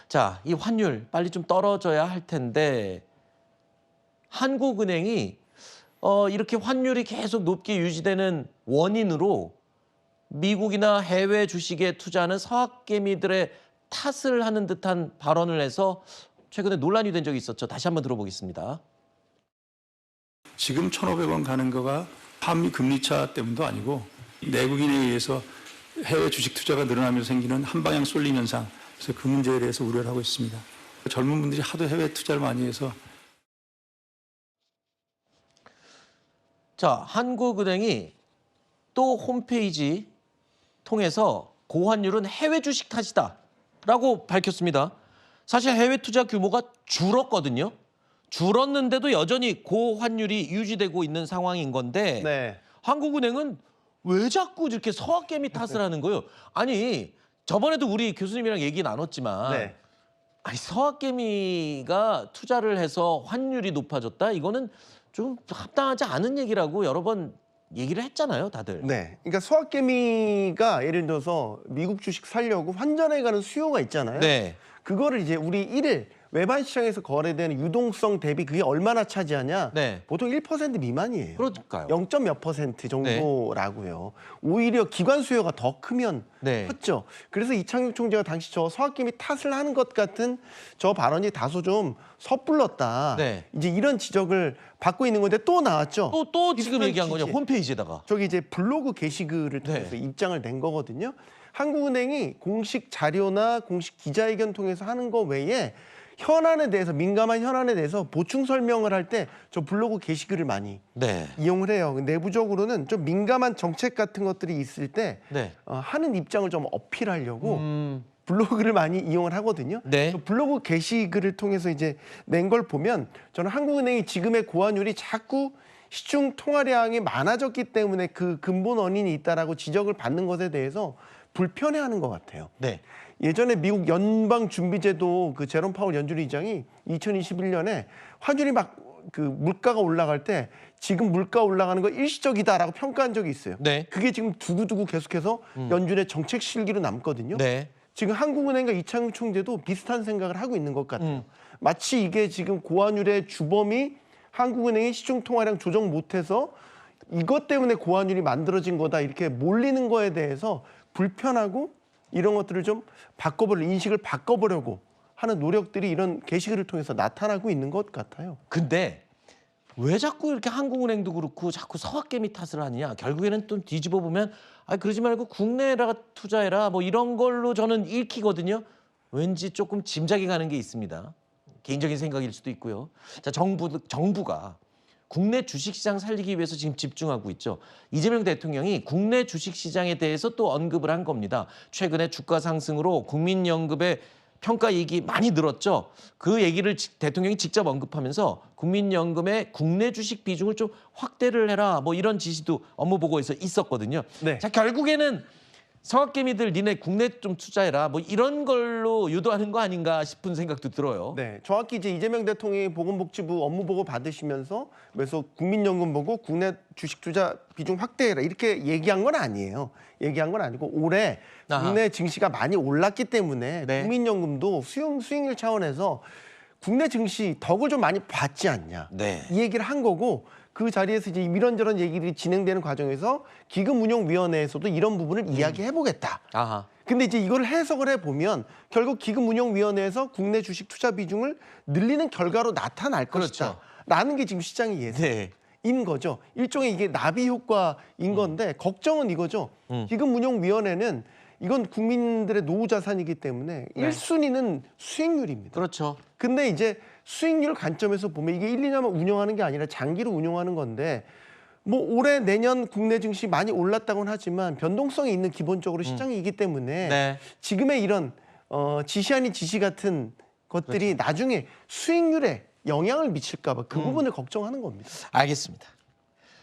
자, 이 환율 빨리 좀 떨어져야 할 텐데 한국은행이 이렇게 환율이 계속 높게 유지되는 원인으로 미국이나 해외 주식에 투자하는 서학개미들의 탓을 하는 듯한 발언을 해서 최근에 논란이 된 적이 있었죠. 다시 한번 들어보겠습니다. 지금 1,500원 가는 거가 한미 금리 차 때문도 아니고 내국인에 의해서 해외 주식 투자가 늘어나면서 생기는 한방향 쏠림 현상, 그래서 그 문제에 대해서 우려를 하고 있습니다. 젊은 분들이 하도 해외 투자를 많이 해서 자, 한국은행이 또 홈페이지 통해서 고환율은 해외 주식 탓이다라고 밝혔습니다. 사실 해외 투자 규모가 줄었거든요. 줄었는데도 여전히 고환율이 유지되고 있는 상황인 건데 네. 한국은행은 왜 자꾸 이렇게 서학개미 탓을 하는 거예요? 아니, 저번에도 우리 교수님이랑 얘기 나눴지만 네. 아니, 서학개미가 투자를 해서 환율이 높아졌다? 이거는 좀 합당하지 않은 얘기라고 여러 번 얘기를 했잖아요, 다들. 네. 그러니까 소확개미가 예를 들어서 미국 주식 살려고 환전해 가는 수요가 있잖아요. 네. 그거를 이제 우리 일일 외반 시장에서 거래되는 유동성 대비 그게 얼마나 차지하냐? 네. 보통 1% 미만이에요. 그러니까요. 0점 몇 % 정도라고요. 오히려 기관 수요가 더 크면 네. 컸죠. 그래서 이창용 총재가 당시 저 서학개미 탓을 하는 것 같은 저 발언이 다소 좀 섣불렀다. 네. 이제 이런 지적을 받고 있는 건데 또 나왔죠. 또 지금 비슷한 얘기한 거냐, 취지. 홈페이지에다가. 저기 이제 블로그 게시글을 통해서 네. 입장을 낸 거거든요. 한국은행이 공식 자료나 공식 기자회견 통해서 하는 거 외에 현안에 대해서 민감한 현안에 대해서 보충 설명을 할 때 저 블로그 게시글을 많이 네. 이용을 해요. 내부적으로는 좀 민감한 정책 같은 것들이 있을 때 네. 하는 입장을 좀 어필하려고 블로그를 많이 이용을 하거든요. 네. 저 블로그 게시글을 통해서 이제 낸 걸 보면 저는 한국은행이 지금의 고환율이 자꾸 시중 통화량이 많아졌기 때문에 그 근본 원인이 있다라고 지적을 받는 것에 대해서 불편해하는 것 같아요. 네. 예전에 미국 연방준비제도 그 제롬 파월 연준 의장이 2021년에 환율이 막 그 물가가 올라갈 때 지금 물가 올라가는 거 일시적이다라고 평가한 적이 있어요. 네. 그게 지금 두고두고 계속해서 연준의 정책 실기로 남거든요. 네. 지금 한국은행과 이창용 총재도 비슷한 생각을 하고 있는 것 같아요. 마치 이게 지금 고환율의 주범이 한국은행이 시중 통화량 조정 못해서 이것 때문에 고환율이 만들어진 거다 이렇게 몰리는 거에 대해서 불편하고 이런 것들을 좀 인식을 바꿔보려고 하는 노력들이 이런 게시글을 통해서 나타나고 있는 것 같아요. 근데 왜 자꾸 이렇게 한국은행도 그렇고 자꾸 서학개미 탓을 하느냐. 결국에는 또 뒤집어 보면 그러지 말고 국내에다가 투자해라 뭐 이런 걸로 저는 읽히거든요. 왠지 조금 짐작이 가는 게 있습니다. 개인적인 생각일 수도 있고요. 자, 정부가 국내 주식시장 살리기 위해서 지금 집중하고 있죠. 이재명 대통령이 국내 주식시장에 대해서 또 언급을 한 겁니다. 최근에 주가 상승으로 국민연금의 평가이익이 많이 늘었죠. 그 얘기를 대통령이 직접 언급하면서 국민연금의 국내 주식 비중을 좀 확대를 해라 뭐 이런 지시도 업무 보고에서 있었거든요. 네. 자, 결국에는 서학개미들 니네 국내 좀 투자해라 뭐 이런 걸로 유도하는 거 아닌가 싶은 생각도 들어요. 네, 정확히 이제 이재명 대통령이 보건복지부 업무 보고 받으시면서 그래서 국민연금 보고 국내 주식 투자 비중 확대해라 이렇게 얘기한 건 아니에요. 얘기한 건 아니고 올해 국내 증시가 많이 올랐기 때문에 네. 국민연금도 수익률 차원에서 국내 증시 덕을 좀 많이 봤지 않냐. 네. 이 얘기를 한 거고 그 자리에서 이제 이런저런 얘기들이 진행되는 과정에서 기금운용위원회에서도 이런 부분을 이야기해보겠다. 아하. 근데 이제 이걸 해석을 해보면 결국 기금운용위원회에서 국내 주식 투자 비중을 늘리는 결과로 나타날 것이다. 그렇죠. 라는 게 지금 시장의 예상인 네. 거죠. 일종의 이게 나비 효과인 건데 걱정은 이거죠. 기금운용위원회는 이건 국민들의 노후 자산이기 때문에 네. 1순위는 수익률입니다. 그렇죠. 근데 이제 수익률 관점에서 보면 이게 1, 2년만 운영하는 게 아니라 장기로 운영하는 건데 뭐 올해 내년 국내 증시 많이 올랐다고는 하지만 변동성이 있는 기본적으로 시장이기 때문에 네. 지금의 이런 지시 아닌 지시 같은 것들이 나중에 수익률에 영향을 미칠까 봐 그 부분을 걱정하는 겁니다. 알겠습니다.